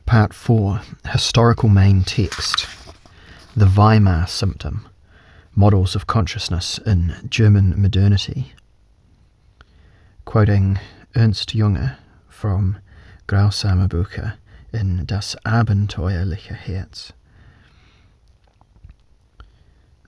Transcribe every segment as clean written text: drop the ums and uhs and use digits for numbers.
Part 4, Historical Main Text, The Weimar Symptom, Models of Consciousness in German Modernity. Quoting Ernst Junger from Grausame Bücher in Das Abenteuerliche Herz.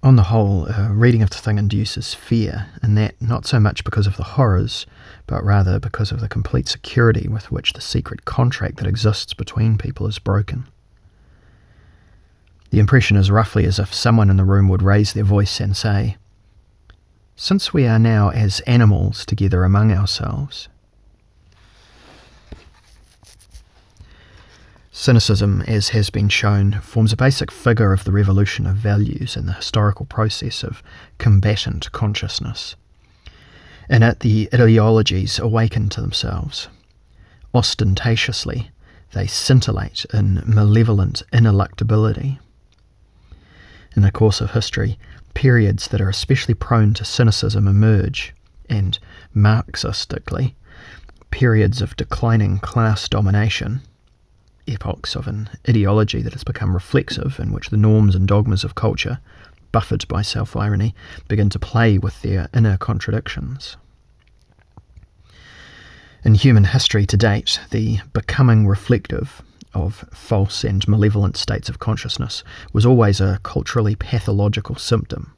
On the whole, reading of the thing induces fear, and that not so much because of the horrors, but rather because of the complete security with which the secret contract that exists between people is broken. The impression is roughly as if someone in the room would raise their voice and say, "Since we are now as animals together among ourselves." Cynicism, as has been shown, forms a basic figure of the revolution of values in the historical process of combatant consciousness. In it, the ideologies awaken to themselves. Ostentatiously, they scintillate in malevolent ineluctability. In the course of history, periods that are especially prone to cynicism emerge, and, Marxistically, periods of declining class domination, epochs of an ideology that has become reflexive, in which the norms and dogmas of culture, buffered by self-irony, begin to play with their inner contradictions. In human history to date, the becoming reflective of false and malevolent states of consciousness was always a culturally pathological symptom,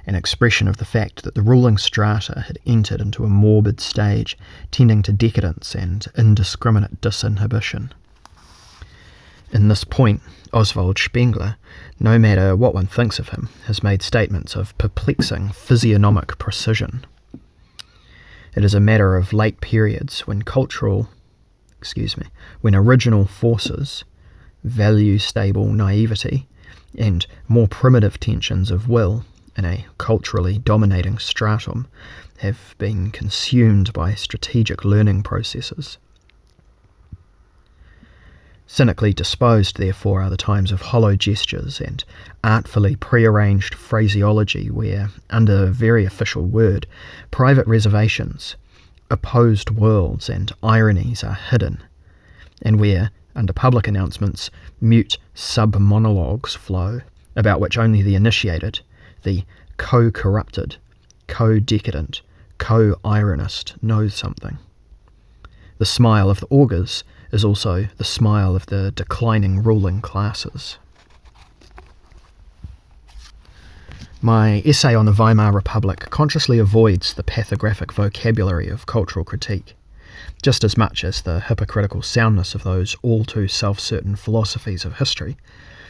an expression of the fact that the ruling strata had entered into a morbid stage tending to decadence and indiscriminate disinhibition. In this point, Oswald Spengler, no matter what one thinks of him, has made statements of perplexing physiognomic precision. It is a matter of late periods when original forces, value-stable naivety, and more primitive tensions of will in a culturally dominating stratum have been consumed by strategic learning processes. Cynically disposed, therefore, are the times of hollow gestures and artfully prearranged phraseology where, under a very official word, private reservations, opposed worlds and ironies are hidden, and where, under public announcements, mute sub-monologues flow, about which only the initiated, the co-corrupted, co-decadent, co-ironist knows something. The smile of the augurs is also the smile of the declining ruling classes. My essay on the Weimar Republic consciously avoids the pathographic vocabulary of cultural critique, just as much as the hypocritical soundness of those all-too self-certain philosophies of history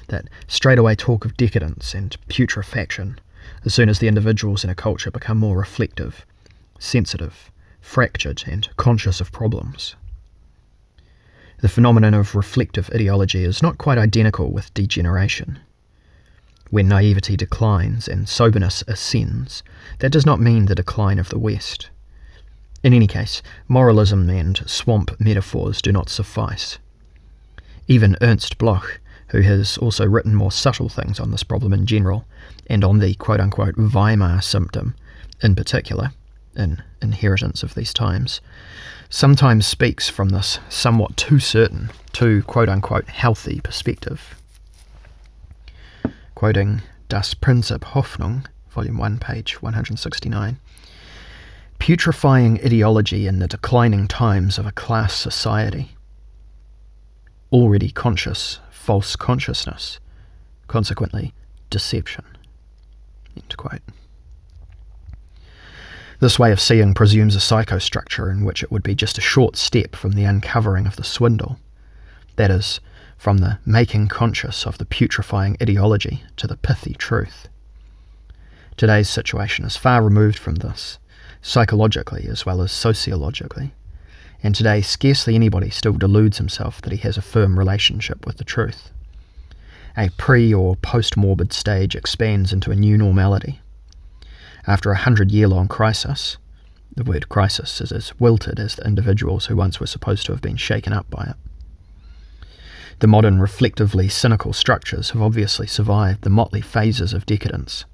that straightaway talk of decadence and putrefaction as soon as the individuals in a culture become more reflective, sensitive, fractured, and conscious of problems. The phenomenon of reflective ideology is not quite identical with degeneration. When naivety declines and soberness ascends, that does not mean the decline of the West. In any case, moralism and swamp metaphors do not suffice. Even Ernst Bloch, who has also written more subtle things on this problem in general, and on the quote-unquote Weimar symptom in particular, in Inheritance of These Times, sometimes speaks from this somewhat too certain, too quote-unquote healthy perspective. Quoting Das Prinzip Hoffnung, Volume 1, page 169, putrefying ideology in the declining times of a class society. Already conscious, false consciousness, consequently deception. End quote. This way of seeing presumes a psychostructure in which it would be just a short step from the uncovering of the swindle, that is, from the making conscious of the putrefying ideology to the pithy truth. Today's situation is far removed from this, psychologically as well as sociologically, and today scarcely anybody still deludes himself that he has a firm relationship with the truth. A pre- or post-morbid stage expands into a new normality. After a 100-year-long crisis, the word crisis is as wilted as the individuals who once were supposed to have been shaken up by it. The modern reflectively cynical structures have obviously survived the motley phases of decadence.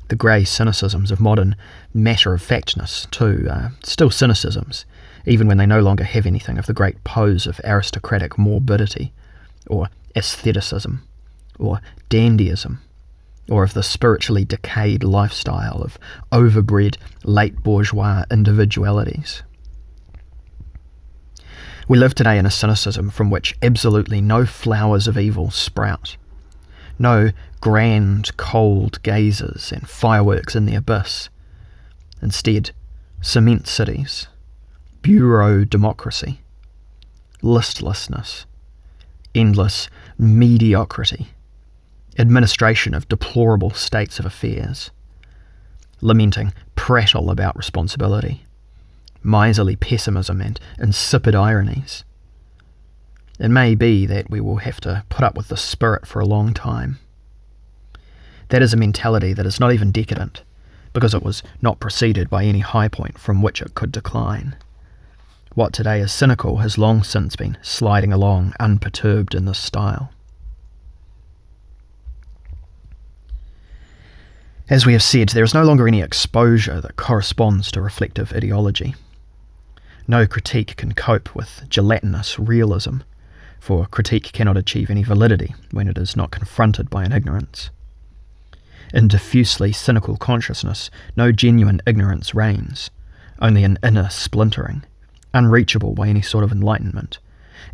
The grey cynicisms of modern matter-of-factness, too, are still cynicisms, even when they no longer have anything of the great pose of aristocratic morbidity, or aestheticism, or dandyism, or of the spiritually decayed lifestyle of overbred late bourgeois individualities. We live today in a cynicism from which absolutely no flowers of evil sprout, no grand cold gazes and fireworks in the abyss. Instead, cement cities, bureau democracy, listlessness, endless mediocrity, administration of deplorable states of affairs, lamenting prattle about responsibility, miserly pessimism and insipid ironies. It may be that we will have to put up with this spirit for a long time. That is a mentality that is not even decadent, because it was not preceded by any high point from which it could decline. What today is cynical has long since been sliding along unperturbed in this style. As we have said, there is no longer any exposure that corresponds to reflective ideology. No critique can cope with gelatinous realism, for critique cannot achieve any validity when it is not confronted by an ignorance. In diffusely cynical consciousness, no genuine ignorance reigns, only an inner splintering, unreachable by any sort of enlightenment,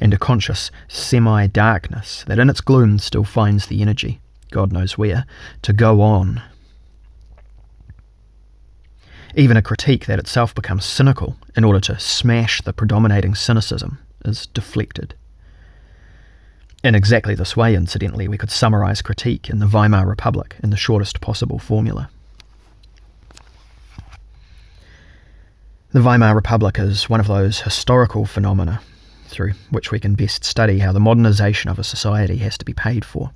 and a conscious semi-darkness that in its gloom still finds the energy, God knows where, to go on. Even a critique that itself becomes cynical in order to smash the predominating cynicism is deflected. In exactly this way, incidentally, we could summarise critique in the Weimar Republic in the shortest possible formula. The Weimar Republic is one of those historical phenomena through which we can best study how the modernisation of a society has to be paid for.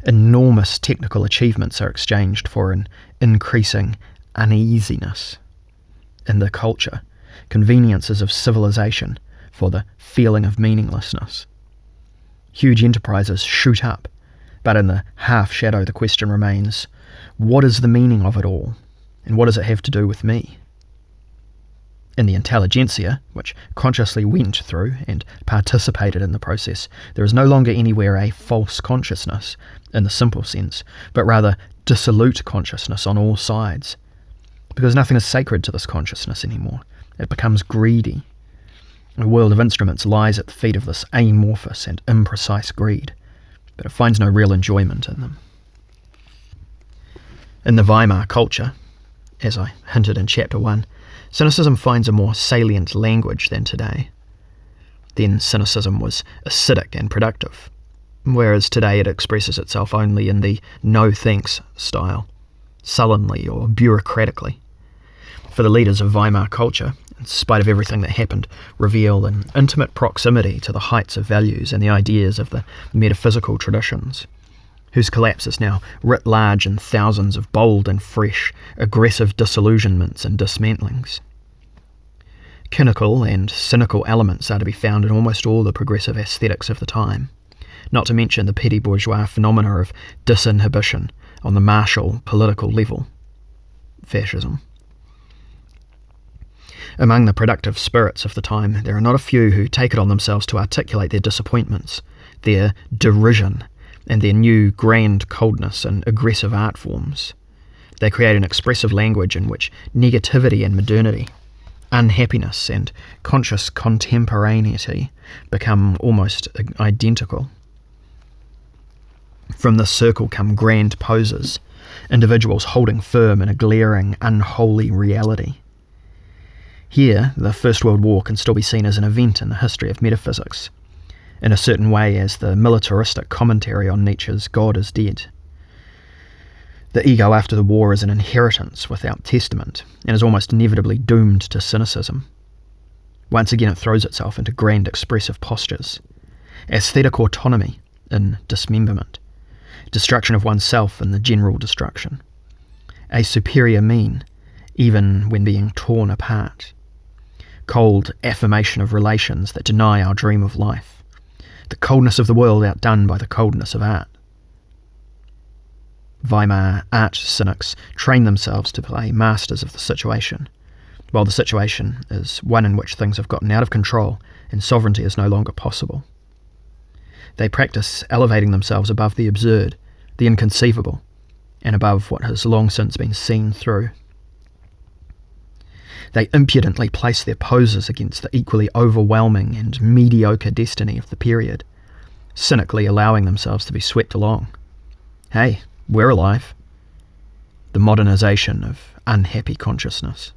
Enormous technical achievements are exchanged for an increasing uneasiness in the culture, conveniences of civilization for the feeling of meaninglessness. Huge enterprises shoot up, but in the half-shadow the question remains, what is the meaning of it all, and what does it have to do with me? In the intelligentsia, which consciously went through and participated in the process, there is no longer anywhere a false consciousness, in the simple sense, but rather dissolute consciousness on all sides, because nothing is sacred to this consciousness anymore. It becomes greedy. The world of instruments lies at the feet of this amorphous and imprecise greed, but it finds no real enjoyment in them. In the Weimar culture, as I hinted in Chapter 1, cynicism finds a more salient language than today. Then cynicism was acidic and productive, whereas today it expresses itself only in the no thanks style, sullenly or bureaucratically. For the leaders of Weimar culture, in spite of everything that happened, reveal an intimate proximity to the heights of values and the ideas of the metaphysical traditions, whose collapse is now writ large in thousands of bold and fresh, aggressive disillusionments and dismantlings. Cynical and cynical elements are to be found in almost all the progressive aesthetics of the time, not to mention the petty bourgeois phenomena of disinhibition on the martial political level, fascism. Among the productive spirits of the time, there are not a few who take it on themselves to articulate their disappointments, their derision, and their new grand coldness in aggressive art forms. They create an expressive language in which negativity and modernity, unhappiness and conscious contemporaneity become almost identical. From this circle come grand poses, individuals holding firm in a glaring, unholy reality. Here, the First World War can still be seen as an event in the history of metaphysics, in a certain way as the militaristic commentary on Nietzsche's God is dead. The ego after the war is an inheritance without testament, and is almost inevitably doomed to cynicism. Once again it throws itself into grand expressive postures, aesthetic autonomy in dismemberment, destruction of oneself in the general destruction, a superior mean, even when being torn apart, cold affirmation of relations that deny our dream of life, the coldness of the world outdone by the coldness of art. Weimar art cynics train themselves to play masters of the situation, while the situation is one in which things have gotten out of control and sovereignty is no longer possible. They practice elevating themselves above the absurd, the inconceivable, and above what has long since been seen through. They impudently place their poses against the equally overwhelming and mediocre destiny of the period, cynically allowing themselves to be swept along. Hey, we're alive. The modernization of unhappy consciousness.